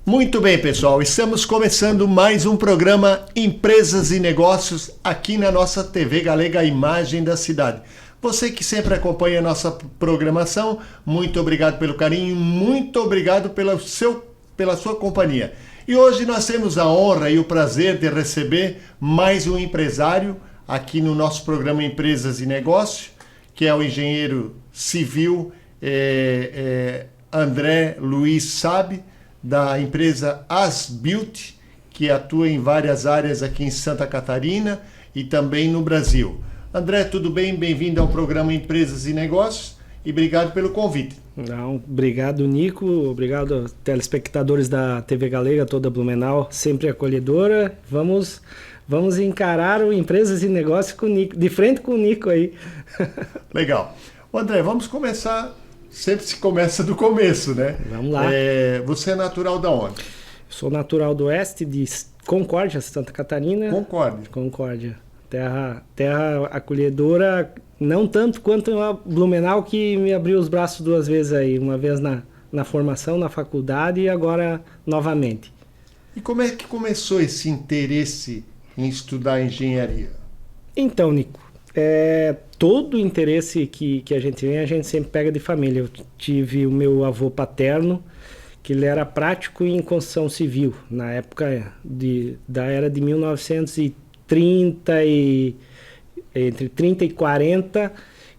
Muito bem, pessoal, estamos começando mais um programa Empresas e Negócios aqui na nossa TV Galega, a imagem da cidade. Você que sempre acompanha a nossa programação, muito obrigado pelo carinho, muito obrigado pela sua companhia. E hoje nós temos a honra e o prazer de receber mais um empresário aqui no nosso programa Empresas e Negócios, que é o engenheiro civil André Luiz Sabe, da empresa As-Built, que atua em várias áreas aqui em Santa Catarina e também no Brasil. André, tudo bem? Bem-vindo ao programa Empresas e Negócios e obrigado pelo convite. Não, obrigado, Nico. Obrigado aos telespectadores da TV Galega, toda Blumenau, sempre acolhedora. Vamos encarar o Empresas e Negócios com o Nico, de frente com o Nico aí. Legal. André, vamos começar. Sempre se começa do começo, né? Vamos lá. Você é natural da onde? Sou natural do oeste, de Concórdia, Santa Catarina. Concórdia. Terra acolhedora, não tanto quanto a Blumenau, que me abriu os braços duas vezes aí. Uma vez na formação, na faculdade e agora novamente. E como é que começou esse interesse em estudar engenharia? Então, Nico, todo o interesse que a gente tem, a gente sempre pega de família. Eu tive o meu avô paterno, que ele era prático em construção civil, na época da era de 1930 entre 30 e 40,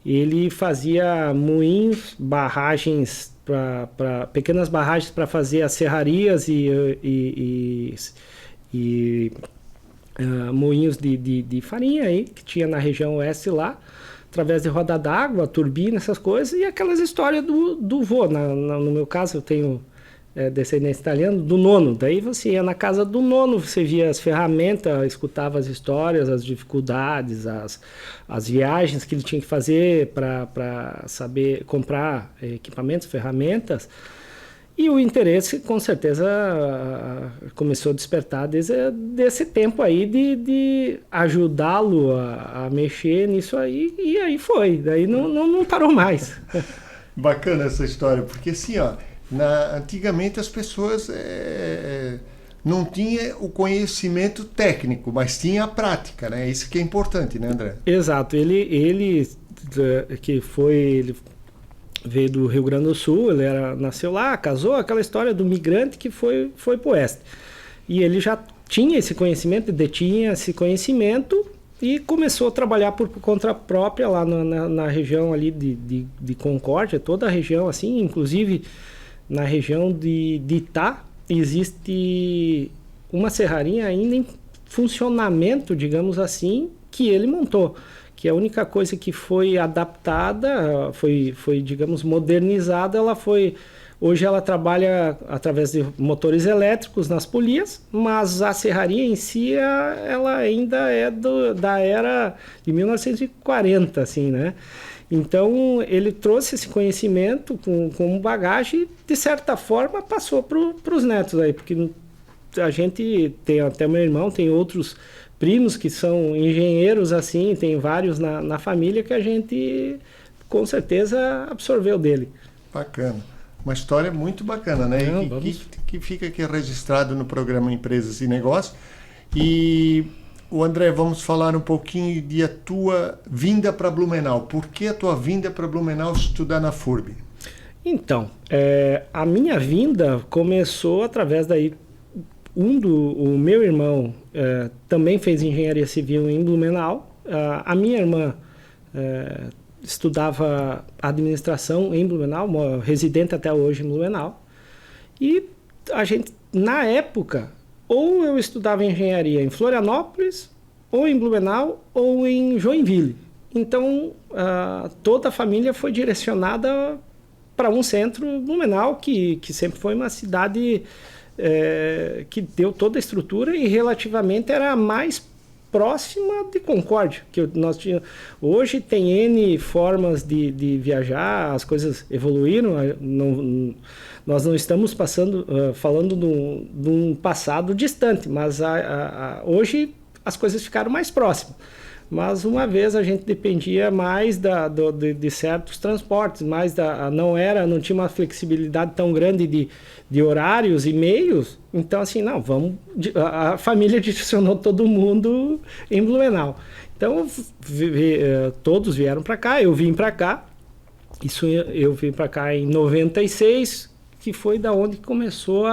ele fazia moinhos, barragens, pequenas barragens para fazer as serrarias e moinhos de farinha aí, que tinha na região oeste lá, através de roda d'água, turbina, essas coisas, e aquelas histórias do vô. No meu caso, eu tenho descendência italiana, do nono. Daí você ia na casa do nono, você via as ferramentas, escutava as histórias, as dificuldades, as viagens que ele tinha que fazer para saber comprar equipamentos, ferramentas. E o interesse, com certeza, começou a despertar desde esse tempo aí de ajudá-lo a mexer nisso aí, e aí foi. Daí não parou mais. Bacana essa história, porque assim, antigamente as pessoas não tinham o conhecimento técnico, mas tinha a prática, né? Isso que é importante, né, André? Exato. Ele veio do Rio Grande do Sul, ele nasceu lá, casou, aquela história do migrante que foi pro oeste. E ele já tinha esse conhecimento, detinha esse conhecimento e começou a trabalhar por conta própria lá na região ali de Concórdia, toda a região assim, inclusive na região de Itá, existe uma serraria ainda em funcionamento, digamos assim, que ele montou. Que a única coisa que foi adaptada, foi digamos, modernizada, hoje ela trabalha através de motores elétricos nas polias, mas a serraria em si, ela ainda é da era de 1940, assim, né? Então, ele trouxe esse conhecimento com bagagem e, de certa forma, passou para os netos aí, porque a gente tem, até meu irmão, tem outros primos que são engenheiros, assim, tem vários na família que a gente, com certeza, absorveu dele. Bacana. Uma história muito bacana, né? Que fica aqui registrado no programa Empresas e Negócios. E, André, vamos falar um pouquinho de a tua vinda para Blumenau. Por que a tua vinda para Blumenau estudar na FURB? Então, a minha vinda começou através daí. O meu irmão também fez engenharia civil em Blumenau. A minha irmã estudava administração em Blumenau, residente até hoje em Blumenau. E a gente, na época, ou eu estudava engenharia em Florianópolis, ou em Blumenau, ou em Joinville. Então, toda a família foi direcionada para um centro, Blumenau, que sempre foi uma cidade que deu toda a estrutura e relativamente era a mais próxima de Concórdia, que nós tínhamos. Hoje tem N formas de viajar, as coisas evoluíram, nós não estamos falando de um passado distante, mas hoje as coisas ficaram mais próximas. Mas uma vez a gente dependia mais de certos transportes, não tinha uma flexibilidade tão grande de horários e meios. Então, assim, não, a família direcionou todo mundo em Blumenau. Então, todos vieram para cá, eu vim para cá. Eu vim para cá em 96, que foi da onde começou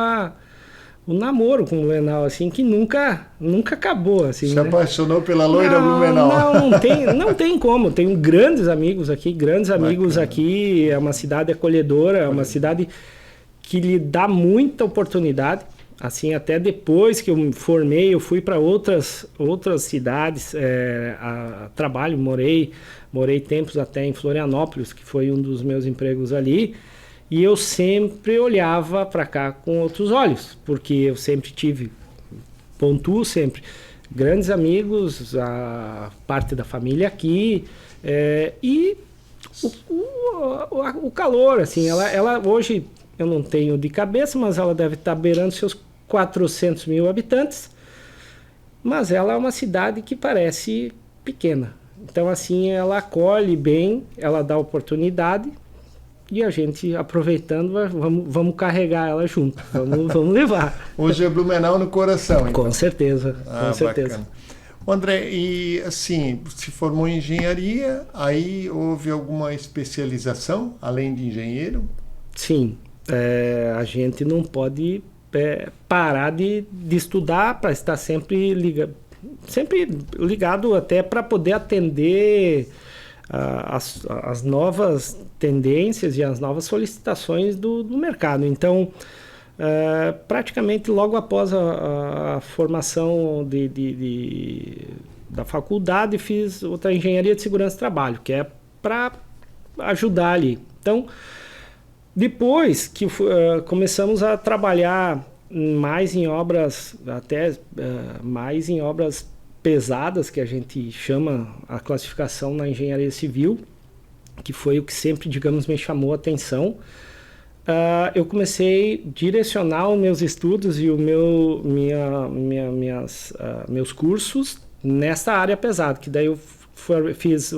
o namoro com o Blumenau, assim, que nunca acabou, assim. Se apaixonou pela loira Blumenau? Não tem como. Tenho grandes amigos aqui. É uma cidade acolhedora, é uma cidade que lhe dá muita oportunidade. Assim, até depois que eu me formei, eu fui para outras cidades, trabalho, morei tempos até em Florianópolis, que foi um dos meus empregos ali. E eu sempre olhava para cá com outros olhos, porque eu sempre pontuo sempre, grandes amigos, a parte da família aqui, e o calor, assim, ela hoje, eu não tenho de cabeça, mas ela deve estar beirando seus 400 mil habitantes, mas ela é uma cidade que parece pequena. Então, assim, ela acolhe bem, ela dá oportunidade. E a gente, aproveitando, vamos carregar ela junto, vamos levar. Hoje é Blumenau no coração, então. Com certeza, com certeza. Bacana. André, e assim, se formou em engenharia, aí houve alguma especialização, além de engenheiro? Sim, a gente não pode parar de estudar para estar sempre ligado até para poder atender as novas tendências e as novas solicitações do mercado. Então, praticamente logo após a formação da faculdade, fiz outra engenharia de segurança e trabalho, que é para ajudar ali. Então, depois que começamos a trabalhar mais em obras, mais em obras pesadas, que a gente chama a classificação na engenharia civil, que foi o que sempre, digamos, me chamou a atenção. Eu comecei a direcionar os meus estudos e meus cursos nessa área pesada, que daí eu fiz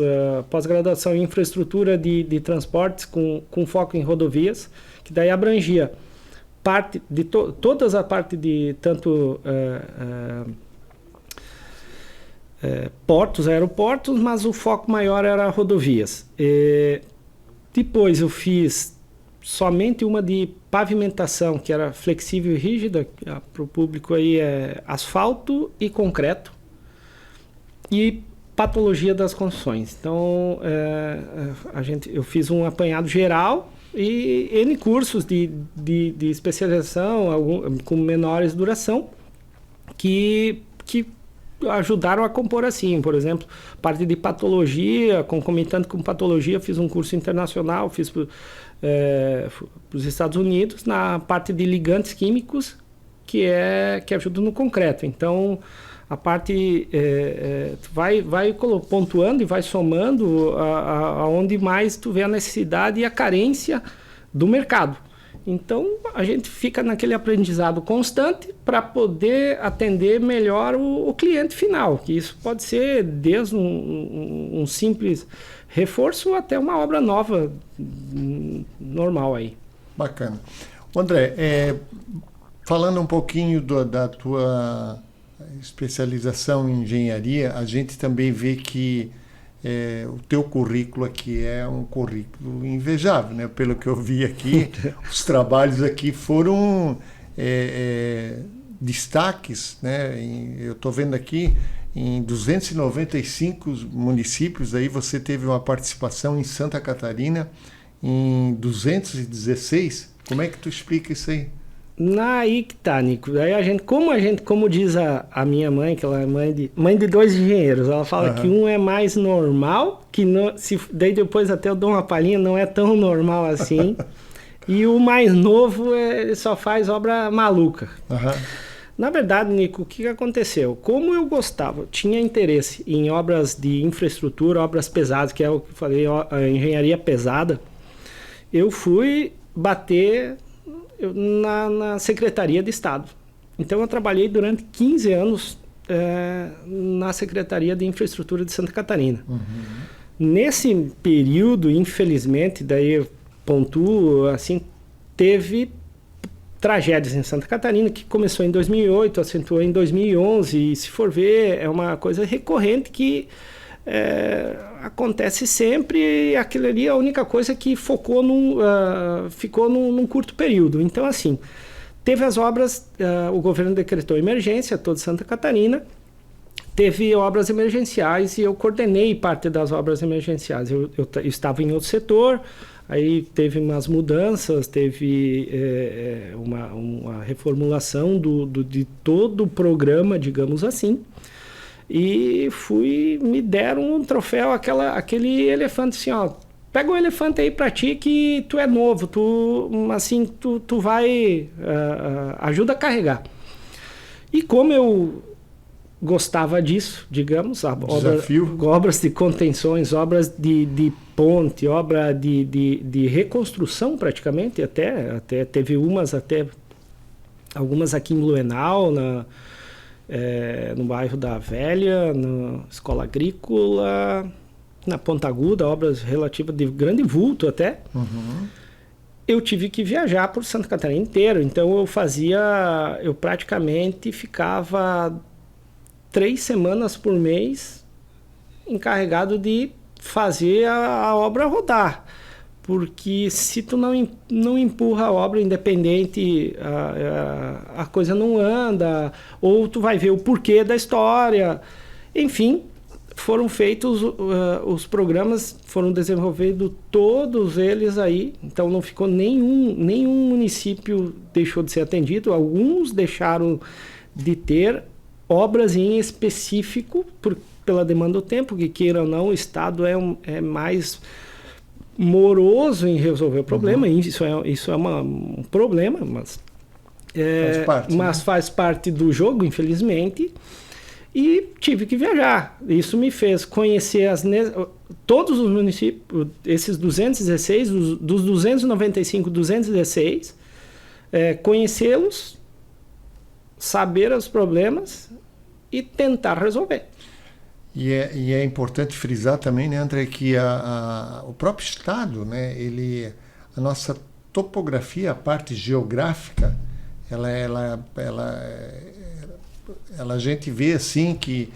pós-graduação em infraestrutura de transportes com foco em rodovias, que daí abrangia todas a parte de tanto portos, aeroportos, mas o foco maior era rodovias. Depois eu fiz somente uma de pavimentação, que era flexível e rígida, para o público aí é asfalto e concreto, e patologia das construções. Então, eu fiz um apanhado geral e N cursos de especialização, com menores duração, que ajudaram a compor assim, por exemplo, parte de patologia, concomitante com patologia, fiz um curso internacional, fiz para os Estados Unidos, na parte de ligantes químicos, que ajuda no concreto. Então, a parte vai pontuando e vai somando aonde mais tu vê a necessidade e a carência do mercado. Então, a gente fica naquele aprendizado constante para poder atender melhor o cliente final, que isso pode ser desde um simples reforço até uma obra nova, normal aí. Bacana. André, falando um pouquinho da tua especialização em engenharia, a gente também vê que o teu currículo aqui é um currículo invejável, né? Pelo que eu vi aqui, os trabalhos aqui foram destaques, né? Eu estou vendo aqui, em 295 municípios, aí você teve uma participação em Santa Catarina, em 216. Como é que tu explica isso aí? Aí que tá, Nico. Aí como diz a minha mãe, que ela é mãe de dois engenheiros, ela fala que um é mais normal, daí depois até eu dou uma palhinha, não é tão normal assim, e o mais novo ele só faz obra maluca. Na verdade, Nico, o que aconteceu? Como eu tinha interesse em obras de infraestrutura, obras pesadas, que é o que eu falei, a engenharia pesada, eu fui bater na Secretaria de Estado. Então eu trabalhei durante 15 anos na Secretaria de Infraestrutura de Santa Catarina. Nesse período, infelizmente, daí eu pontuo, assim, teve tragédias em Santa Catarina, que começou em 2008, acentuou em 2011, e se for ver, é uma coisa recorrente que acontece sempre, e aquilo ali é a única coisa que ficou num curto período. Então, assim, teve as obras, o governo decretou emergência, toda Santa Catarina, teve obras emergenciais e eu coordenei parte das obras emergenciais. Eu estava em outro setor, aí teve umas mudanças, teve uma reformulação de todo o programa, digamos assim, e me deram um troféu, aquele elefante assim, ó, pega o elefante aí pra ti que tu é novo, tu vai, ajuda a carregar. E como eu gostava disso, digamos, obras de contenções, obras de ponte, obra de reconstrução praticamente, até teve algumas aqui em Blumenau, no bairro da Velha, na Escola Agrícola, na Ponta Aguda, obras relativas de grande vulto até. Eu tive que viajar por Santa Catarina inteiro, então eu praticamente ficava 3 semanas por mês encarregado de fazer a obra rodar, porque se tu não empurra a obra independente, a coisa não anda, ou tu vai ver o porquê da história. Enfim, foram feitos os programas, foram desenvolvidos todos eles aí, então não ficou nenhum município deixou de ser atendido, alguns deixaram de ter obras em específico pela demanda do tempo, que queira ou não, o Estado é mais moroso em resolver o problema. Isso é um problema, mas faz parte do jogo, infelizmente, e tive que viajar. Isso me fez conhecer todos os municípios, esses 216, dos 295, 216, conhecê-los, saber os problemas e tentar resolver. E é importante frisar também, né, André, que o próprio Estado, né, a nossa topografia, a parte geográfica, a gente vê assim que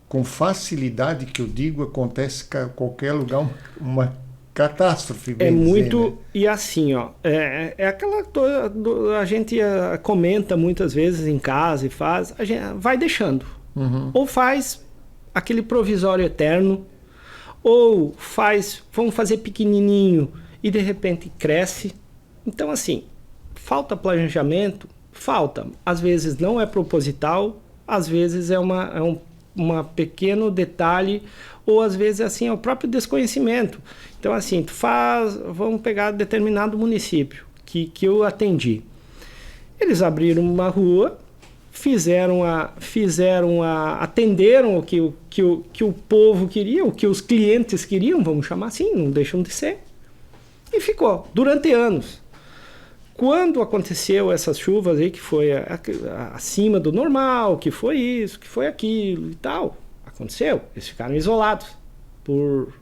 com facilidade, que eu digo, acontece em qualquer lugar uma catástrofe. É muito, né? E assim, ó, aquela a gente comenta muitas vezes em casa e a gente vai deixando. Ou faz aquele provisório eterno, ou vamos fazer pequenininho e de repente cresce. Então, assim, falta planejamento? Falta. Às vezes não é proposital, às vezes é um pequeno detalhe, ou às vezes assim, é o próprio desconhecimento. Então, assim, vamos pegar determinado município que eu atendi. Eles abriram uma rua, atenderam o que o povo queria, o que os clientes queriam, vamos chamar assim, não deixam de ser. E ficou durante anos. Quando aconteceu essas chuvas aí, que foi acima do normal, que foi isso, que foi aquilo e tal, aconteceu, eles ficaram isolados por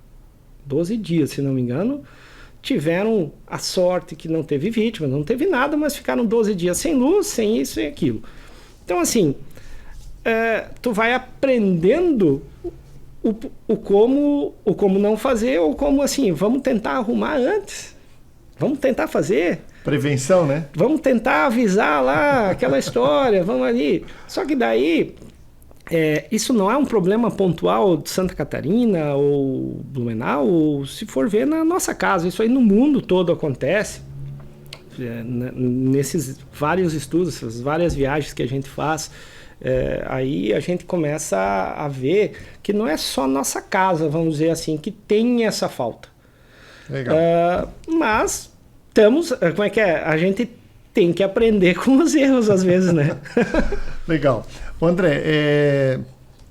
12 dias, se não me engano. Tiveram a sorte que não teve vítima, não teve nada, mas ficaram 12 dias sem luz, sem isso e aquilo. Então, assim, tu vai aprendendo o como não fazer, ou como, assim, vamos tentar arrumar antes. Vamos tentar fazer. Prevenção, né? Vamos tentar avisar lá aquela história, vamos ali. Só que daí, isso não é um problema pontual de Santa Catarina ou Blumenau, ou se for ver na nossa casa. Isso aí no mundo todo acontece. Nesses vários estudos, essas várias viagens que a gente faz, aí a gente começa a ver que não é só nossa casa, vamos dizer assim, que tem essa falta. Legal. Mas como é que é? A gente tem que aprender com os erros às vezes, né? Legal. André,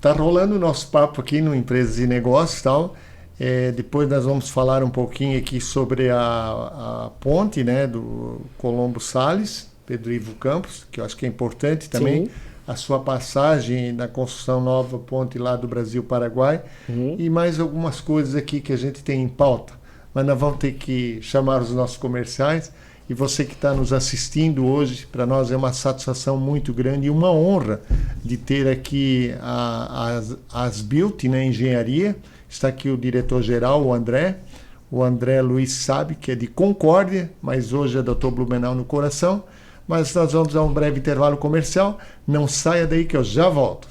tá rolando o nosso papo aqui no Empresas e Negócios e tal. Depois nós vamos falar um pouquinho aqui sobre a ponte, né, do Colombo Salles, Pedro Ivo Campos, que eu acho que é importante também. Sim. a sua passagem na construção nova ponte lá do Brasil-Paraguai e mais algumas coisas aqui que a gente tem em pauta. Mas nós vamos ter que chamar os nossos comerciais. E você que está nos assistindo hoje, para nós é uma satisfação muito grande e uma honra de ter aqui a Asbilt, né, Engenharia. Está aqui o diretor-geral, o André Luiz Sabe, que é de Concórdia, mas hoje é Dr. Blumenau no coração. Mas nós vamos a um breve intervalo comercial. Não saia daí que eu já volto.